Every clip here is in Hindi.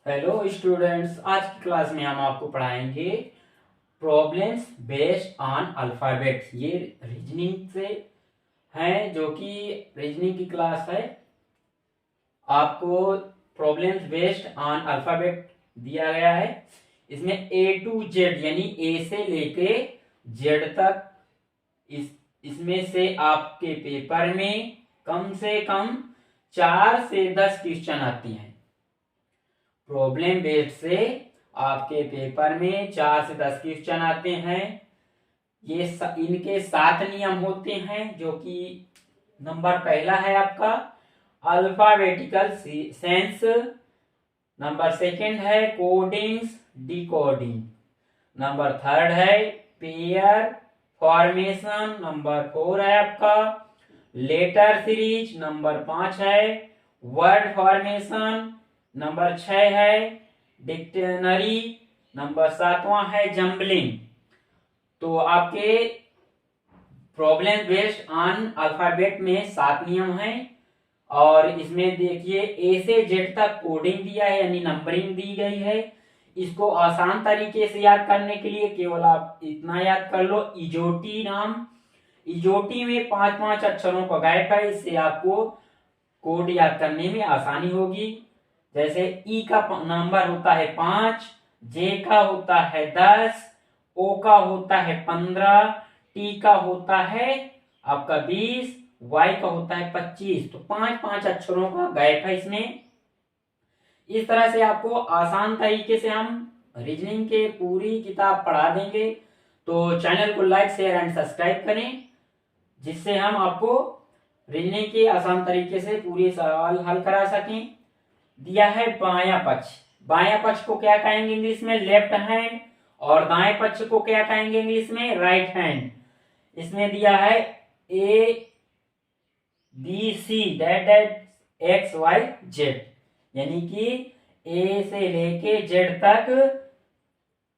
हेलो स्टूडेंट्स, आज की क्लास में हम आपको पढ़ाएंगे प्रॉब्लम्स बेस्ड ऑन अल्फाबेट्स। ये रीजनिंग से हैं, जो कि रीजनिंग की क्लास है। आपको प्रॉब्लम्स बेस्ड ऑन अल्फाबेट दिया गया है। इसमें ए टू जेड यानी ए से लेके जेड तक इसमें से आपके पेपर में कम से कम 4 से 10 क्वेश्चन आती हैं। प्रॉब्लम बेस्ड से आपके पेपर में 4 से 10 क्वेश्चन आते हैं। इनके 7 नियम होते हैं, जो कि नंबर पहला है आपका अल्फाबेटिकल सेंस, नंबर सेकंड है कोडिंग्स डिकोडिंग, नंबर थर्ड है पेयर फॉर्मेशन, नंबर 4 है आपका लेटर सीरीज, नंबर 5 है वर्ड फॉर्मेशन, नंबर 6 है डिक्शनरी, नंबर 7वां है जम्बलिंग। तो आपके प्रॉब्लम बेस्ड ऑन अल्फाबेट में 7 नियम हैं। और इसमें देखिए ए से जेड तक कोडिंग दिया है, यानी नंबरिंग दी गई है। इसको आसान तरीके से याद करने के लिए केवल आप इतना याद कर लो, इजोटी नाम। इजोटी में 5-5 अक्षरों का गैप है, इससे आपको कोड याद करने में आसानी होगी। जैसे ई का नंबर होता है 5, जे का होता है 10, ओ का होता है 15, टी का होता है आपका 20, वाई का होता है 25। तो 5-5 अक्षरों का गैप है इसमें। इस तरह से आपको आसान तरीके से हम रीजनिंग के पूरी किताब पढ़ा देंगे। तो चैनल को लाइक शेयर एंड सब्सक्राइब करें, जिससे हम आपको रीजनिंग के आसान तरीके से पूरे सवाल हल करा सकें। दिया है बायां पक्ष। बायां पक्ष को क्या कहेंगे इंग्लिश में? Left hand. और दाएं पक्ष को क्या कहेंगे इंग्लिश में? Right hand. इसमें दिया है ए बी सी डेट एक्स वाई जेड, यानी कि ए से लेके जेड तक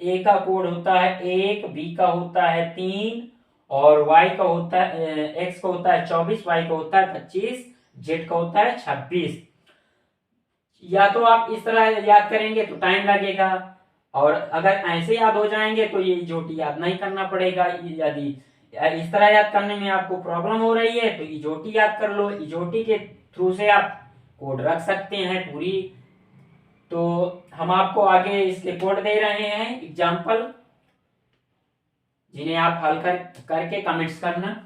ए का कोड होता है 1, बी का होता है 3, और वाई का होता है एक्स का होता है 24, वाई का होता है 25, जेड का होता है 26। या तो आप इस तरह याद करेंगे तो टाइम लगेगा, और अगर ऐसे याद हो जाएंगे तो ये इजोटी याद नहीं करना पड़ेगा। यदि इस तरह याद करने में आपको प्रॉब्लम हो रही है तो इजोटी याद कर लो। इजोटी के थ्रू से आप कोड रख सकते हैं पूरी। तो हम आपको आगे इसके कोड दे रहे हैं एग्जाम्पल, जिन्हें आप हल करके कमेंट्स करना।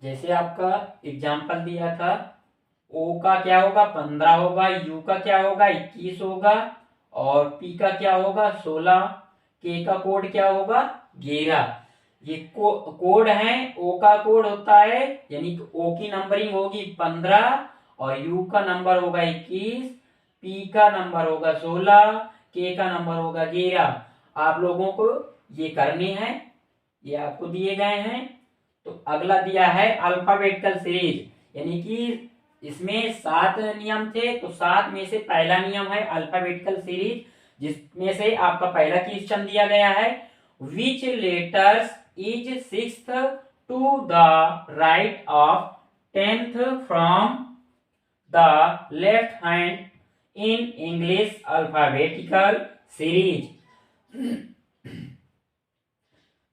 जैसे आपका एग्जाम्पल दिया था, ओ का क्या होगा? 15 होगा, यू का क्या होगा? 21 होगा, और पी का क्या होगा? 16, के का कोड क्या होगा? 11। ये कोड है। ओ का कोड होता है, यानी कि ओ की नंबरिंग होगी 15, और यू का नंबर होगा 21, पी का नंबर होगा 16, के का नंबर होगा 11। आप लोगों को ये करने हैं, ये आपको दिए गए हैं। तो अगला दिया है अल्फाबेटिकल सीरीज, यानी कि इसमें 7 नियम थे, तो 7 में से पहला नियम है अल्फाबेटिकल सीरीज, जिसमें से आपका पहला क्वेश्चन दिया गया है which letters is sixth to the right of 10th from the left hand in English alphabetical series.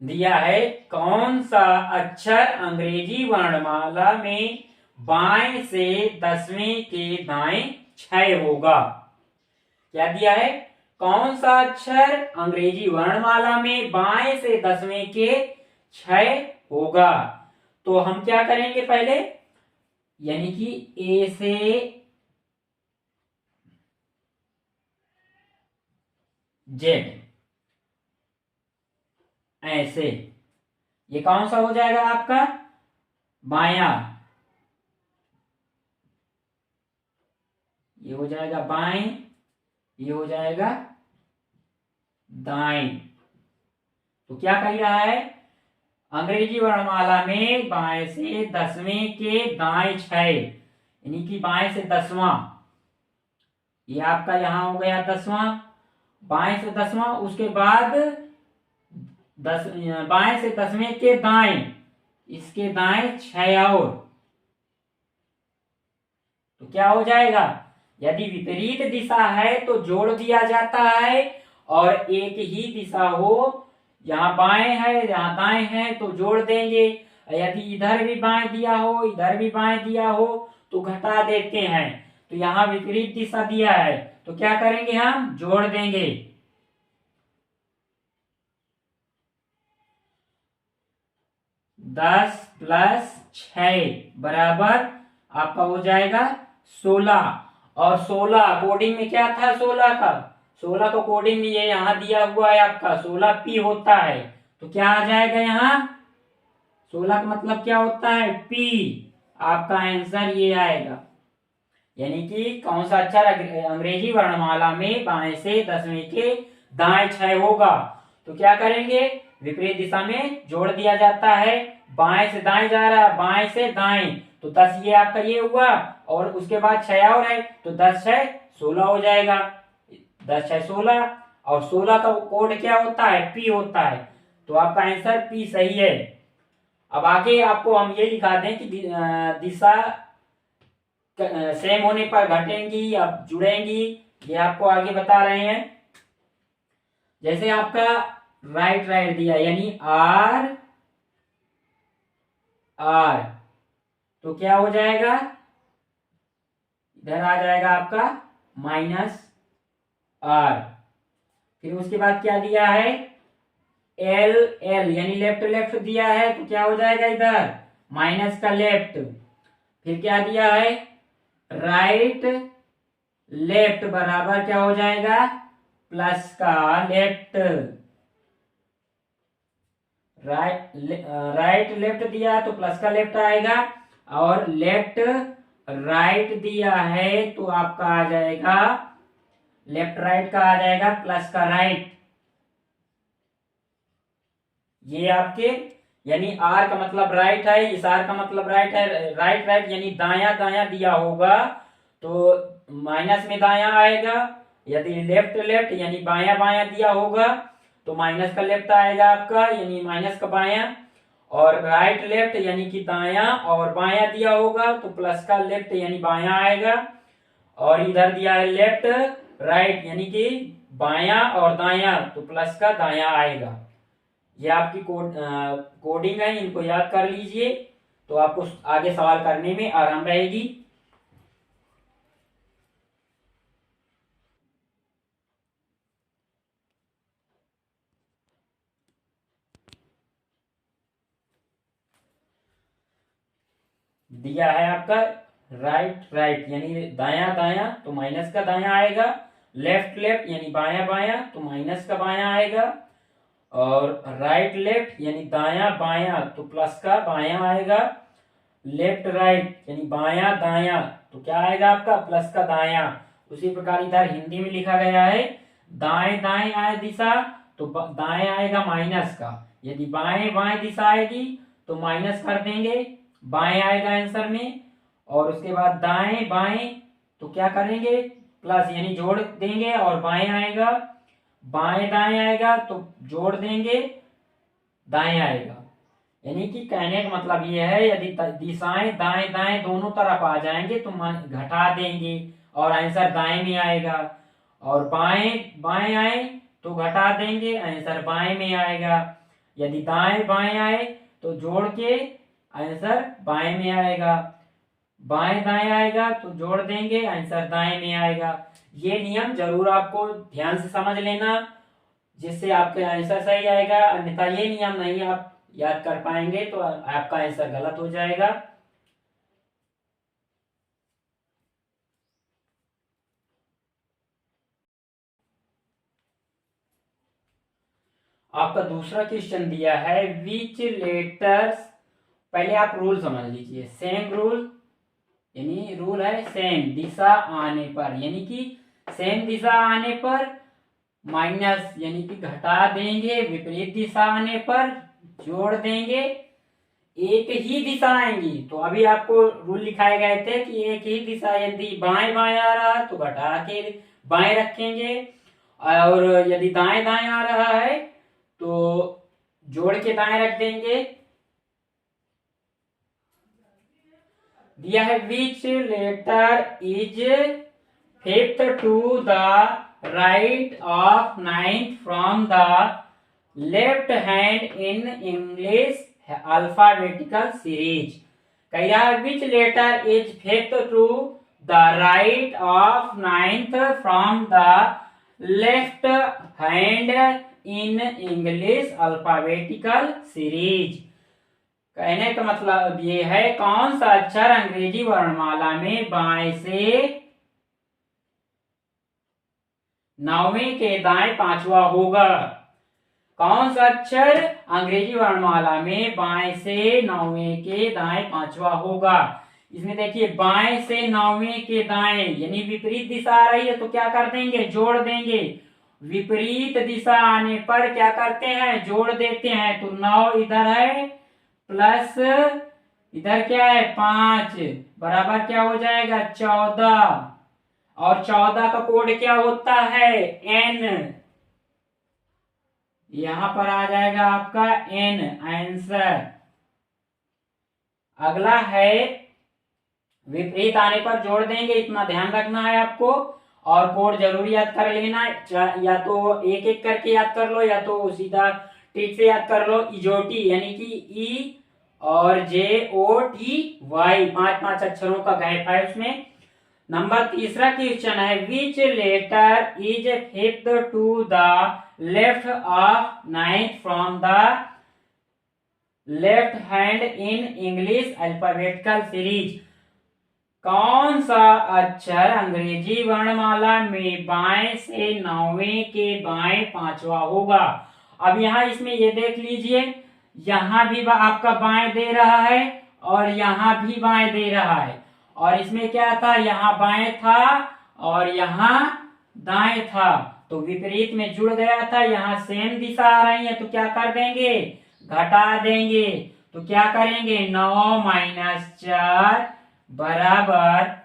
दिया है कौन सा अक्षर अंग्रेजी वर्णमाला में बाएं से 10वें के दाएं 6 होगा? क्या दिया है? कौन सा अक्षर अंग्रेजी वर्णमाला में बाएं से 10वें के 6 होगा? तो हम क्या करेंगे पहले, यानी कि ए से जेड, ऐसे। ये कौन सा हो जाएगा आपका? बाया। ये हो जाएगा बाएं, ये हो जाएगा दाएं। तो क्या कह रहा है? अंग्रेजी वर्णमाला में बाएं से 10वें के दाएं 6, यानी कि बाएं से 10वां। ये आपका यहां हो गया 10वां, बाएं से 10वां। उसके बाद बाएं से 10वें के दाएं, इसके दाएं 6 और, तो क्या हो जाएगा, यदि विपरीत दिशा है तो जोड़ दिया जाता है, और एक ही दिशा हो, यहाँ बाएं है यहाँ दाएं है तो जोड़ देंगे, यदि इधर भी बाएं दिया हो इधर भी बाएं दिया हो तो घटा देते हैं। तो यहाँ विपरीत दिशा दिया है तो क्या करेंगे, हम जोड़ देंगे। 10 प्लस 6 बराबर आपका हो जाएगा 16, और 16 कोडिंग में क्या था, 16 का कोडिंग में ये यहाँ दिया हुआ है आपका 16p होता है, तो क्या आ जाएगा यहाँ 16 का मतलब क्या होता है, p। आपका आंसर ये आएगा। यानी कि कौन सा अक्षर अंग्रेजी वर्णमाला में बाएं से 10वें के दाएं 6 होगा, तो क्या करेंगे, विपरीत दिशा में जोड़ दिया जाता है, बाएं से दाएं जा रहा है, बाएं से दाएं, तो 10 ये आपका ये हुआ, और उसके बाद 6 और है तो 10 6 16 हो जाएगा, 10 6 16, और 16 का कोड क्या होता है, पी होता है, तो आपका आंसर पी सही है। अब आगे आपको हम ये लिखा दें कि दिशा सेम होने पर घटेंगी या जुड़ेंगी, ये आपको आगे बता रहे हैं। जैसे आपका राइट राइट दिया यानी आर आर, तो क्या हो जाएगा, इधर आ जाएगा आपका माइनस आर। फिर उसके बाद क्या दिया है, एल एल यानी लेफ्ट लेफ्ट दिया है तो क्या हो जाएगा, इधर माइनस का लेफ्ट। फिर क्या दिया है, राइट लेफ्ट बराबर क्या हो जाएगा, प्लस का लेफ्ट। राइट लेफ्ट दिया है तो प्लस का लेफ्ट आएगा, और लेफ्ट राइट दिया है तो आपका आ जाएगा, लेफ्ट राइट का आ जाएगा प्लस का राइट। ये आपके यानी आर का मतलब राइट है, इस आर का मतलब राइट है, राइट राइट यानी दाया दाया दिया होगा तो माइनस में दाया आएगा, यदि लेफ्ट लेफ्ट यानी बाया बाया दिया होगा तो माइनस का लेफ्ट आएगा आपका यानी माइनस का बाया, और राइट लेफ्ट यानी कि दाया और बाया दिया होगा तो प्लस का लेफ्ट यानी बाया आएगा, और इधर दिया है लेफ्ट राइट यानी कि बाया और दाया तो प्लस का दाया आएगा। ये आपकी कोडिंग है, इनको याद कर लीजिए तो आपको आगे सवाल करने में आराम रहेगी। दिया है आपका राइट राइट यानी दाया दाया तो माइनस का दाया आएगा, लेफ्ट लेफ्ट यानी बाया बाया तो माइनस का बाया आएगा, और राइट लेफ्ट यानी दाया बाया तो प्लस का बाया आएगा, लेफ्ट राइट यानी बाया दाया तो क्या आएगा आपका प्लस का दाया। उसी प्रकार इधर हिंदी में लिखा गया है, दाएं दाएं आए दिशा तो दाएं आएगा माइनस का, यदि बाएं बाएं दिशा आएगी तो माइनस कर देंगे, बाएं आएगा आंसर में, और उसके बाद दाएं बाएं तो क्या करेंगे प्लस यानी जोड़ देंगे, और बाएं आएगा, बाएं दाएं आएगा तो जोड़ देंगे, दाएं आएगा। यानी कि कहने का मतलब ये है यदि दिशाएं दाएं दाएं दोनों तरफ आ जाएंगे तो घटा देंगे और आंसर दाएं में आएगा, और बाएं बाएं आए तो घटा देंगे आंसर बाएं में आएगा, यदि दाएं बाएं आए तो जोड़ के आंसर बाएं में आएगा, बाएं दाएं आएगा तो जोड़ देंगे आंसर दाएं में आएगा। ये नियम जरूर आपको ध्यान से समझ लेना जिससे आपके आंसर सही आएगा, अन्यथा ये नियम नहीं आप याद कर पाएंगे तो आपका आंसर गलत हो जाएगा। आपका दूसरा क्वेश्चन दिया है विच लेटर्स, पहले आप रूल समझ लीजिए, सेम रूल यानी रूल है सेम दिशा आने पर, यानी कि सेम दिशा आने पर माइनस यानी कि घटा देंगे, विपरीत दिशा आने पर जोड़ देंगे, एक ही दिशा आएंगी तो अभी आपको रूल लिखाए गए थे कि एक ही दिशा यदि बाएं बाएं आ रहा है तो घटा के बाएं रखेंगे, और यदि दाएं दाएं आ रहा है तो जोड़ के दाएं रख देंगे, दिया है which letter is fifth to the right of ninth from the left hand in English alphabetical series. कह which letter is fifth to the right of ninth from the left hand in English alphabetical series. कहने का मतलब ये है कौन सा अक्षर अंग्रेजी वर्णमाला में बाएं से नौवें के दाएं पांचवा होगा। कौन सा अक्षर अंग्रेजी वर्णमाला में बाएं से नौवें के दाएं पांचवा होगा। इसमें देखिए बाएं से नौवें के दाएं यानी विपरीत दिशा आ रही है तो क्या कर देंगे, जोड़ देंगे। विपरीत दिशा आने पर क्या करते हैं, जोड़ देते हैं। तो 9 इधर है प्लस इधर क्या है 5 बराबर क्या हो जाएगा 14 और 14 का कोड क्या होता है n। यहां पर आ जाएगा आपका n आंसर। अगला है विपरीत आने पर जोड़ देंगे, इतना ध्यान रखना है आपको। और कोड जरूर याद कर लेना, या तो एक एक करके याद कर लो या तो सीधा ठीक से याद कर लो। इजोटी यानी कि ई और JOTY 5 अक्षरों का गैप है उसमें। नंबर तीसरा क्वेश्चन है which letter is fifth to the left of ninth from the left hand in English alphabetical series. कौन सा अक्षर अंग्रेजी वर्णमाला में बाएं से नौवें के बाएं पांचवा होगा। अब यहाँ इसमें ये देख लीजिए, यहाँ भी आपका बाएं दे रहा है और यहाँ भी बाएं दे रहा है। और इसमें क्या था, यहाँ बाएं था और यहाँ दाएं था तो विपरीत में जुड़ गया था। यहाँ सेम दिशा आ रही है तो क्या कर देंगे, घटा देंगे। तो क्या करेंगे 9 - 4 बराबर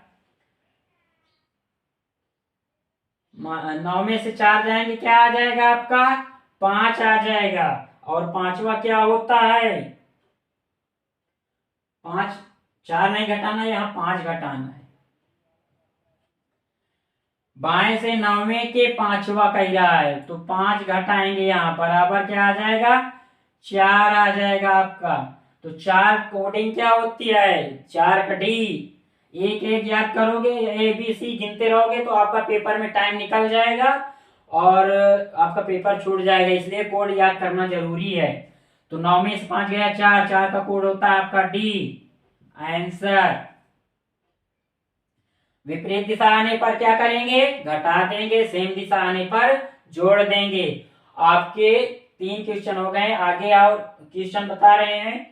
9 में से 4 जाएंगे क्या आ जाएगा आपका 5 आ जाएगा। और पांचवा क्या होता है 5, 4 नहीं घटाना, यहाँ 5 घटाना है। बाएं से नौवें के पांचवा कह रहा है तो 5 घटाएंगे, यहाँ बराबर क्या आ जाएगा 4 आ जाएगा आपका। तो 4 कोडिंग क्या होती है 4 कटी। एक एक याद करोगे ABC गिनते रहोगे तो आपका पेपर में टाइम निकल जाएगा और आपका पेपर छूट जाएगा, इसलिए कोड याद करना जरूरी है। तो 9 में से 5 गया 4, 4 का कोड होता है आपका D आंसर। विपरीत दिशा आने पर क्या करेंगे, घटा देंगे, सेम दिशा आने पर जोड़ देंगे। आपके 3 क्वेश्चन हो गए, आगे और क्वेश्चन बता रहे हैं।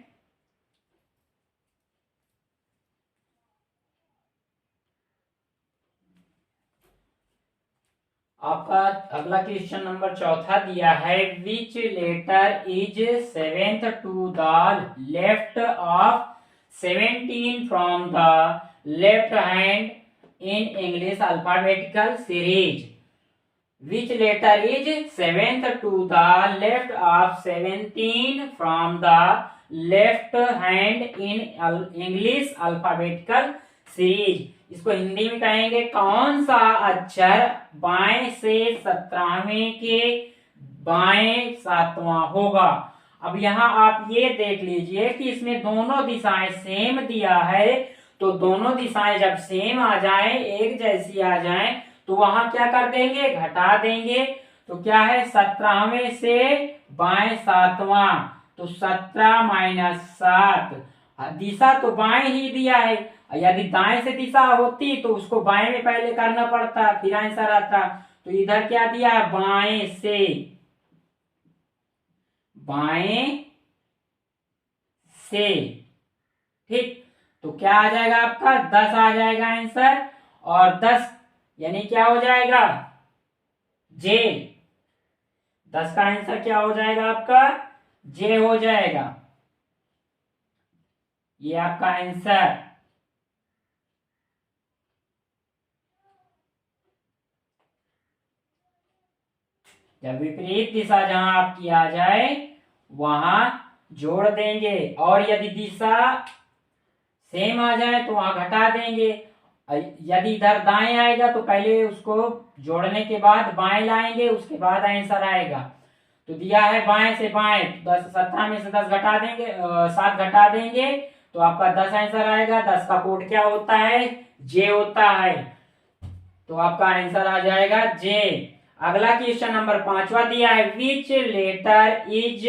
आपका अगला क्वेश्चन नंबर 4 दिया है which letter is seventh to the left of 17 from the left hand in English alphabetical series. Which letter is seventh to the left of 17 from the left hand in English alphabetical series? इसको हिंदी में कहेंगे कौन सा अक्षर बाएं से 17वें के बाएं 7वां होगा। अब यहाँ आप ये देख लीजिए कि इसमें दोनों दिशाएं सेम दिया है तो दोनों दिशाएं जब सेम आ जाएं, एक जैसी आ जाएं, तो वहां क्या कर देंगे, घटा देंगे। तो क्या है 17वें से बाएं 7वां, तो 17 - 7। दिशा तो बाएं ही दिया है, यदि दाएं से दिशा होती तो उसको बाएं में पहले करना पड़ता फिर आंसर आता। तो इधर क्या दिया है बाएं से, बाएं से, ठीक। तो क्या आ जाएगा आपका 10 आ जाएगा आंसर। और 10 यानी क्या हो जाएगा J। 10 का आंसर क्या हो जाएगा आपका J हो जाएगा। ये आपका आंसर। जब विपरीत दिशा जहां आपकी आ जाए वहां जोड़ देंगे। और यदि दिशा सेम आ जाए तो वहां घटा देंगे। यदि इधर दाएं आएगा तो पहले उसको जोड़ने के बाद बाएं लाएंगे, उसके बाद आंसर आएगा। तो दिया है बाएं से बाएं, 10 17 में से 10 घटा देंगे, 7 घटा देंगे तो आपका 10 आंसर आएगा। 10 का कोड क्या होता है? जे होता है। तो आपका आंसर आ जाएगा जे। अगला क्वेश्चन नंबर 5वां दिया है, which letter is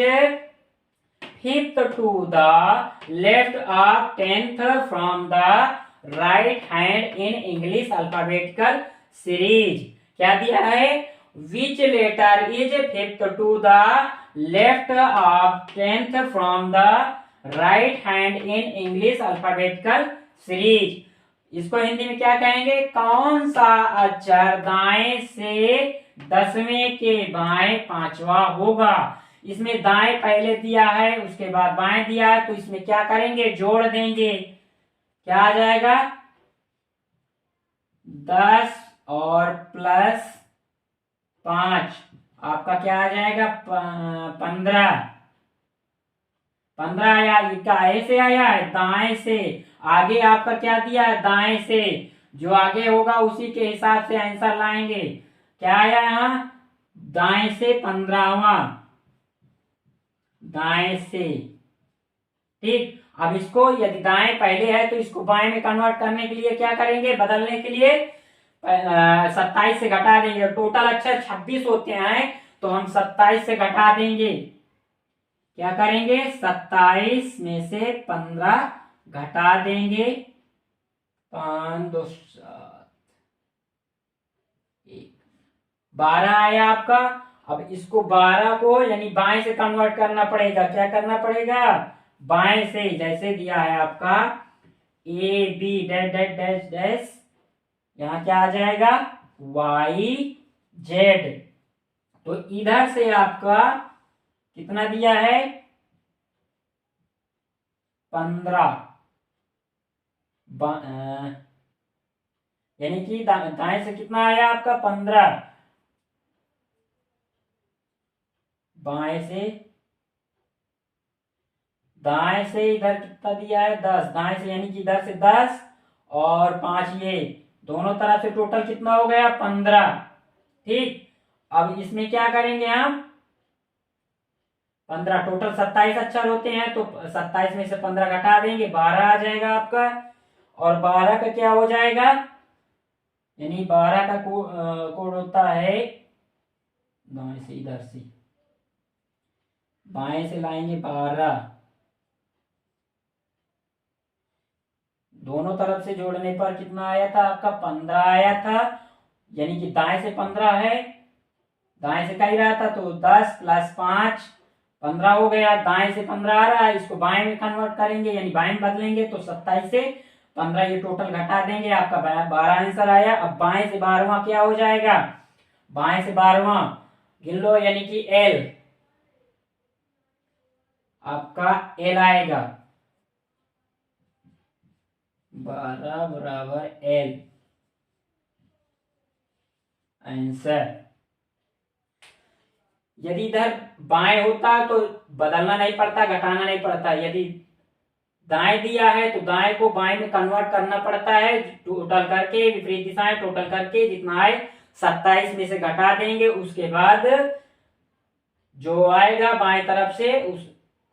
fifth to the left of 10th from the right hand in English alphabetical series. क्या दिया है? Which letter is fifth to the left of 10th from the right hand in English alphabetical series. इसको हिंदी में क्या कहेंगे? कौन सा अक्षर दाएं से 10वें के बाएं 5वां होगा? इसमें दाएं पहले दिया है, उसके बाद बाएं दिया है, तो इसमें क्या करेंगे? जोड़ देंगे। क्या आ जाएगा? 10 और प्लस 5 आपका क्या आ जाएगा? 15। 15 आया। ये काहे से आया है? दाएं से। आगे आपका क्या दिया है? दाएं से। जो आगे होगा उसी के हिसाब से आंसर लाएंगे। क्या आया यहां? दाएं से 15वां, दाएं से। ठीक। अब इसको यदि दाएं पहले है तो इसको बाएं में कन्वर्ट करने के लिए क्या करेंगे? बदलने के लिए 27 से घटा देंगे। टोटल अक्षर 26 होते हैं तो हम 27 से घटा देंगे। क्या करेंगे? 27 में से 15 घटा देंगे। 5 2 7 1 12 आया आपका। अब इसको 12 को यानी बाएं से कन्वर्ट करना पड़ेगा। क्या करना पड़ेगा? बाएं से। जैसे दिया है आपका A B dash dash dash dash, यहां क्या आ जाएगा? Y Z. तो इधर से आपका कितना दिया है? 15। यानी कि दाएं से कितना आया आपका? 15। बाएं से, दाएं से इधर कितना दिया है? 10। दाएं से यानी कि इधर से 10 और 5 ये दोनों तरफ से टोटल कितना हो गया? 15। ठीक। अब इसमें क्या करेंगे हम? 15 टोटल 27 अक्षर होते हैं तो 27 में से 15 घटा देंगे, 12 आ जाएगा आपका। और 12 का क्या हो जाएगा? यानी 12 का कोड होता है दाएं से, इधर से बाएं से लाएंगे 12। दोनों तरफ से जोड़ने पर कितना आया था आपका? 15 आया था। यानी कि दाएं से 15 है, दाएं से का ही रहा था तो 10 प्लस 5 15 हो गया। दाएं से 15 आ रहा है, इसको बाएं में कन्वर्ट करेंगे यानी बाएं में बदलेंगे तो 27 से 15 ये टोटल घटा देंगे, आपका 12 आंसर आया। अब बाएं से 12वां क्या हो जाएगा? बाएं से 12वां गिन लो यानी कि एल, आपका एल आएगा। 12 बराबर एल आंसर। यदि इधर बाएं होता तो बदलना नहीं पड़ता, घटाना नहीं पड़ता। यदि दाएं दिया है तो दाएं को बाएं में कन्वर्ट करना पड़ता है, टोटल करके विपरीत दिशाएं टोटल करके जितना आए 27 में से घटा देंगे, उसके बाद जो आएगा बाएं तरफ से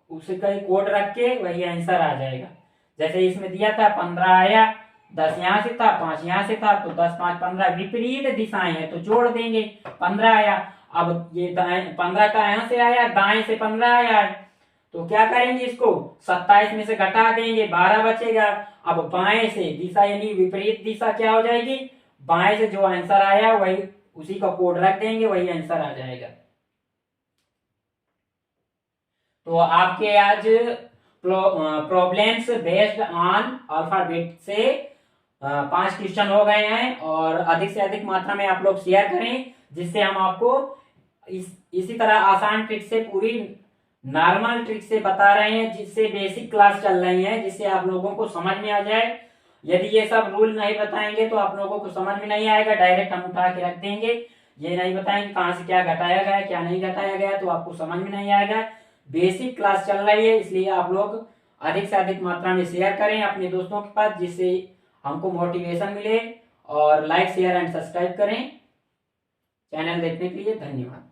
उसका कोड रख के वही आंसर आ जाएगा। जैसे इसमें दिया था 15 आया, 10 यहां से था, 5 यहां से था तो 10 5 15 विपरीत दिशाएं हैं तो जोड़ देंगे, 15 आया। अब ये 15 का यहां से आया, दाएं से 15 आया है तो क्या करेंगे? इसको 27 में से घटा देंगे, 12 बचेगा। अब बाएं से दिशा यानी विपरीत दिशा क्या हो जाएगी? बाएं से जो आंसर आया वही उसी का कोड रख देंगे, वही आंसर आ जाएगा। तो आपके आज प्रॉब्लम्स बेस्ड ऑन अल्फाबेट से 5 क्वेश्चन हो गए हैं और अधिक से अधिक मात्रा में आप लोग शेयर करें, जिससे हम आपको इसी तरह आसान ट्रिक से, पूरी नॉर्मल ट्रिक से बता रहे हैं, जिससे बेसिक क्लास चल रही है, जिससे आप लोगों को समझ में आ जाए। यदि ये सब रूल नहीं बताएंगे तो आप लोगों को समझ में नहीं आएगा, डायरेक्ट हम उठा के रख देंगे। ये नहीं बताएंगे कहां से क्या घटाया गया क्या नहीं घटाया गया तो आपको समझ में नहीं आएगा। बेसिक क्लास चल रही है इसलिए आप लोग अधिक से अधिक मात्रा में शेयर करें अपने दोस्तों के पास, जिससे हमको मोटिवेशन मिले। और लाइक शेयर एंड सब्सक्राइब करें। चैनल देखने के लिए धन्यवाद।